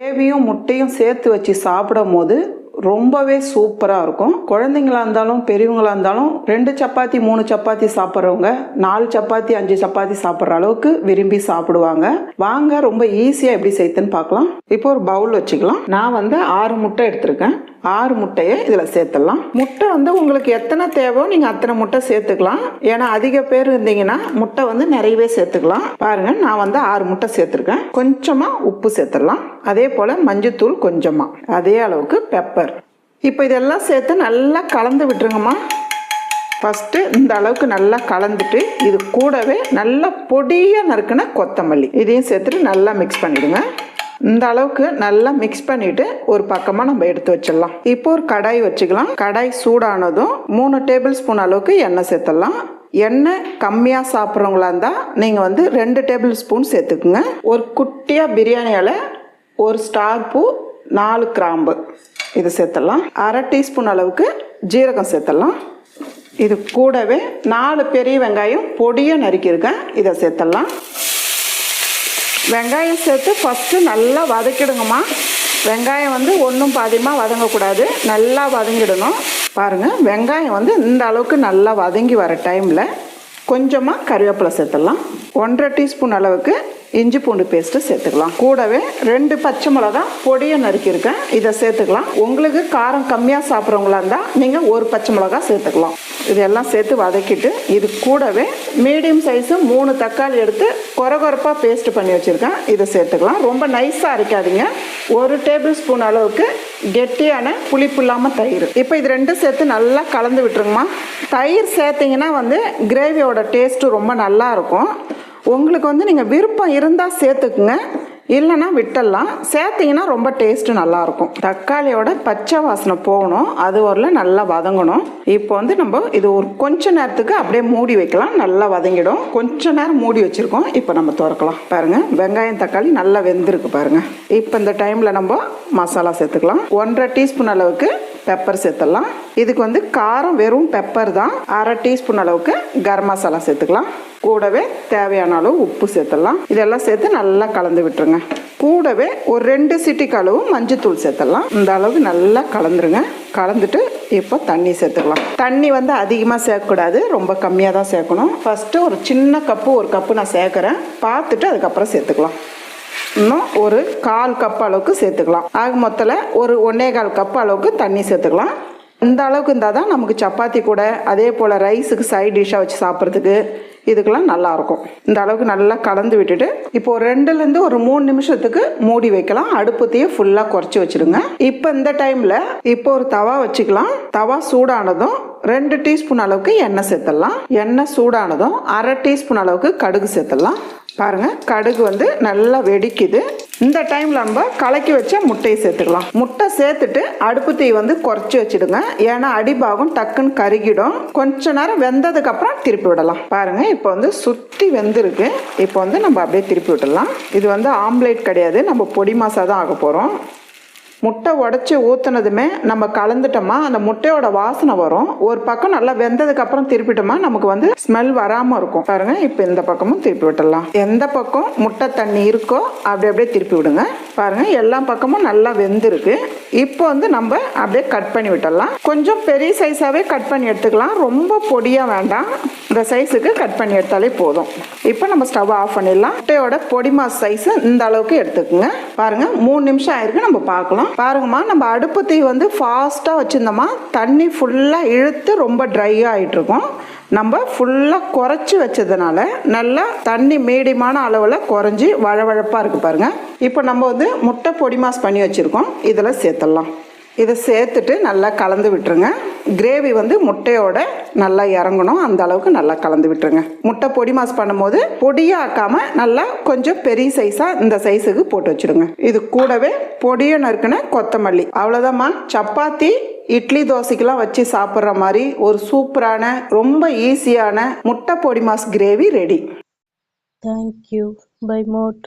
கிரேவியும் முட்டையும் சேர்த்து வச்சு சாப்பிடும் போது ரொம்பவே சூப்பராக இருக்கும். குழந்தைங்களா இருந்தாலும் பெரியவங்களா இருந்தாலும் 2 சப்பாத்தி 3 சப்பாத்தி சாப்பிட்றவங்க 4 சப்பாத்தி 5 சப்பாத்தி சாப்பிட்ற அளவுக்கு விரும்பி சாப்பிடுவாங்க. வாங்க ரொம்ப ஈஸியாக எப்படி செய்யுதுன்னு பார்க்கலாம். இப்போ ஒரு பவுல் வச்சுக்கலாம். நான் 6 முட்டை எடுத்திருக்கேன். 6 முட்டையை இதில் சேர்த்துடலாம். முட்டை உங்களுக்கு எத்தனை தேவையோ நீங்கள் அத்தனை முட்டை சேர்த்துக்கலாம். ஏன்னா அதிக பேர் இருந்தீங்கன்னா முட்டை நிறையவே சேர்த்துக்கலாம். பாருங்க, நான் 6 முட்டை சேர்த்துருக்கேன். கொஞ்சமாக உப்பு சேர்த்துடலாம். அதே போல் மஞ்சத்தூள் கொஞ்சமாக, அதே அளவுக்கு பெப்பர். இப்போ இதெல்லாம் சேர்த்து நல்லா கலந்து விட்டுருங்கம்மா. ஃபஸ்ட்டு இந்த அளவுக்கு நல்லா கலந்துட்டு இது கூடவே நல்லா பொடியாக நறுக்குன கொத்தமல்லி இதையும் சேர்த்துட்டு நல்லா மிக்ஸ் பண்ணிவிடுங்க. இந்த அளவுக்கு நல்லா மிக்ஸ் பண்ணிவிட்டு ஒரு பக்கமாக நம்ம எடுத்து வச்சிடலாம். இப்போ ஒரு கடாய் வச்சுக்கலாம். கடாய் சூடானதும் 3 டேபிள் ஸ்பூன் அளவுக்கு எண்ணெய் சேர்த்துடலாம். எண்ணெய் கம்மியாக சாப்பிட்றவங்களா இருந்தால் நீங்கள் 2 டேபிள் ஸ்பூன் சேர்த்துக்குங்க. ஒரு குட்டியாக பிரியாணி இலை, ஒரு ஸ்டார் பூ, 4 கிராம்பு இது சேர்த்துடலாம். அரை டீஸ்பூன் அளவுக்கு ஜீரகம் சேர்த்துடலாம். இது கூடவே 4 பெரிய வெங்காயம் பொடியாக நறுக்கியிருக்கேன், இதை சேர்த்துடலாம். வெங்காயம் சேர்த்து ஃபஸ்ட்டு நல்லா வதக்கிடுங்கம்மா. வெங்காயம் ஒன்றும் பாதியமாக வதங்கக்கூடாது, நல்லா வதங்கிடணும். பாருங்கள், வெங்காயம் இந்த அளவுக்கு நல்லா வதங்கி வர டைமில் கொஞ்சமாக கருவேப்பிலை சேர்த்துடலாம். 1.5 டீஸ்பூன் அளவுக்கு இஞ்சி பூண்டு பேஸ்ட்டு சேர்த்துக்கலாம். கூடவே 2 பச்சை மிளகா பொடியை நறுக்கியிருக்கேன், இதை சேர்த்துக்கலாம். உங்களுக்கு காரம் கம்மியாக சாப்பிட்றவங்களா இருந்தால் நீங்கள் 1 பச்சை மிளகா சேர்த்துக்கலாம். இதெல்லாம் சேர்த்து வதக்கிட்டு இது கூடவே மீடியம் சைஸு 3 தக்காளி எடுத்து கொரகொரப்பாக பேஸ்ட் பண்ணி வச்சுருக்கேன், இதை சேர்த்துக்கலாம். ரொம்ப நைஸாக அரைக்காதீங்க. 1 டேபிள் ஸ்பூன் அளவுக்கு கெட்டியான புளிப்பு இல்லாமல் தயிர். இப்போ இது 2 சேர்த்து நல்லா கலந்து விட்டுருங்கம்மா. தயிர் சேர்த்திங்கன்னா கிரேவியோட டேஸ்ட்டு ரொம்ப நல்லா இருக்கும். உங்களுக்கு நீங்கள் விருப்பம் இருந்தால் சேர்த்துக்குங்க, இல்லைன்னா விட்டுடலாம். சேர்த்திங்கன்னா ரொம்ப டேஸ்ட்டு நல்லாயிருக்கும். தக்காளியோட பச்சை வாசனை போகணும், அது வரல நல்லா வதங்கணும். இப்போ நம்ம இது ஒரு கொஞ்ச நேரத்துக்கு அப்படியே மூடி வைக்கலாம். நல்லா வதங்கிடும். கொஞ்ச நேரம் மூடி வச்சுருக்கோம். இப்போ நம்ம திறக்கலாம். பாருங்கள், வெங்காயம் தக்காளி நல்லா வெந்திருக்கு பாருங்கள். இப்போ இந்த டைமில் நம்ம மசாலா சேர்த்துக்கலாம். 1.5 டீஸ்பூன் அளவுக்கு பெப்பர் சேர்த்துடலாம். இதுக்கு காரம் வெறும் பெப்பர் தான். அரை டீஸ்பூன் அளவுக்கு கரம் மசாலா சேர்த்துக்கலாம். கூடவே தேவையான அளவு உப்பு சேர்த்துடலாம். இதெல்லாம் சேர்த்து நல்லா கலந்து விட்டுருங்க. கூடவே ஒரு 2 சிட்டிக்கு அளவு மஞ்சத்தூள் சேர்த்துடலாம். இந்த அளவுக்கு நல்லா கலந்துருங்க. கலந்துட்டு இப்போ தண்ணி சேர்த்துக்கலாம். தண்ணி அதிகமாக சேர்க்கக்கூடாது, ரொம்ப கம்மியாக தான் சேர்க்கணும். ஃபஸ்ட்டு ஒரு சின்ன கப்பு 1 கப்பு நான் சேர்க்குறேன், பார்த்துட்டு அதுக்கப்புறம் சேர்த்துக்கலாம். இன்னும் ஒரு 1/4 கப் அளவுக்கு சேர்த்துக்கலாம். ஆக மொத்தத்தில் ஒரு 1.25 கப் அளவுக்கு தண்ணி சேர்த்துக்கலாம். இந்த அளவுக்கு இருந்தால் தான் நமக்கு சப்பாத்தி கூட அதே போல் ரைஸுக்கு சைட் டிஷ்ஷாக வச்சு சாப்பிட்றதுக்கு இதுக்கெல்லாம் நல்லாயிருக்கும். இந்த அளவுக்கு நல்லா கலந்து விட்டுட்டு இப்போ 2லேருந்து ஒரு 3 நிமிஷத்துக்கு மூடி வைக்கலாம். அடுப்பத்தையே ஃபுல்லாக குறைச்சி வச்சுடுங்க. இப்போ இந்த டைமில் இப்போ ஒரு தவா வச்சுக்கலாம். தவா சூடானதும் 2 டீஸ்பூன் அளவுக்கு எண்ணெய் சேர்த்துடலாம். எண்ணெய் சூடானதும் அரை டீஸ்பூன் அளவுக்கு கடுகு சேர்த்துடலாம். பாருங்கள், கடுகு நல்லா வெடிக்குது. இந்த டைமில் நம்ம கலக்கி வச்ச முட்டையை சேர்த்துக்கலாம். முட்டை சேர்த்துட்டு அடுப்பு தீ குறைச்சி வச்சுடுங்க, ஏன்னா அடிபாகம் டக்குன்னு கருகிடும். கொஞ்ச நேரம் வெந்ததுக்கப்புறம் திருப்பி விடலாம். பாருங்கள், இப்போ சுற்றி வெந்திருக்கு. இப்போ நம்ம அப்படியே திருப்பி விடலாம். இது ஆம்லேட் கிடையாது, நம்ம பொடி மாசா தான் ஆக போகிறோம். முட்டை உடச்சி ஊற்றுனதுமே நம்ம கலந்துட்டோமா அந்த முட்டையோட வாசனை வரும். ஒரு பக்கம் நல்லா வெந்ததுக்கப்புறம் திருப்பிட்டோமா நமக்கு ஸ்மெல் வராமல் இருக்கும். பாருங்கள், இப்போ இந்த பக்கமும் திருப்பி விட்டுடலாம். எந்த பக்கம் முட்டை தண்ணி இருக்கோ அப்படியே திருப்பி விடுங்க. பாருங்கள், எல்லா பக்கமும் நல்லா வெந்திருக்கு. இப்போ நம்ம அப்படியே கட் பண்ணி விட்டுடலாம். கொஞ்சம் பெரிய சைஸாகவே கட் பண்ணி எடுத்துக்கலாம், ரொம்ப பொடியாக வேண்டாம். இந்த சைஸுக்கு கட் பண்ணி எடுத்தாலே போதும். இப்போ நம்ம ஸ்டவ் ஆஃப் பண்ணிடலாம். முட்டையோட பொடி மாஸ் சைஸு இந்த அளவுக்கு எடுத்துக்கோங்க. பாருங்கள், 3 நிமிஷம் ஆயிருக்கு, நம்ம பார்க்கலாம். பாருங்கம்மா, நம்ம அடுப்பு தீ ஃபாஸ்ட்டாக வச்சுருந்தோமா தண்ணி ஃபுல்லாக இழுத்து ரொம்ப ட்ரையாக ஆகிட்டுருக்கோம். நம்ம ஃபுல்லாக குறைச்சி வச்சதுனால நல்லா தண்ணி மீடியமான அளவில் குறைஞ்சி வழவழப்பாக இருக்குது பாருங்கள். இப்போ நம்ம முட்டை பொடி மாஸ் பண்ணி வச்சுருக்கோம், இதில் சேர்த்துடலாம். இதை சேர்த்துட்டு நல்லா கலந்து விட்டுருங்க. கிரேவி முட்டையோட நல்லா இறங்கணும், அந்த அளவுக்கு நல்லா கலந்து விட்டுருங்க. முட்டை பொடி மாஸ் பண்ணும்போது பொடியாக்காமல் நல்லா கொஞ்சம் பெரிய சைஸாக இந்த சைஸுக்கு போட்டு வச்சுடுங்க. இது கூடவே பொடியை நறுக்குன கொத்தமல்லி. அவ்வளோதாம்மா, சப்பாத்தி இட்லி தோசைக்கெல்லாம் வச்சு சாப்பிட்ற மாதிரி ஒரு சூப்பரான ரொம்ப ஈஸியான முட்டை பொடி mass gravy ready. Thank you. Bye mode.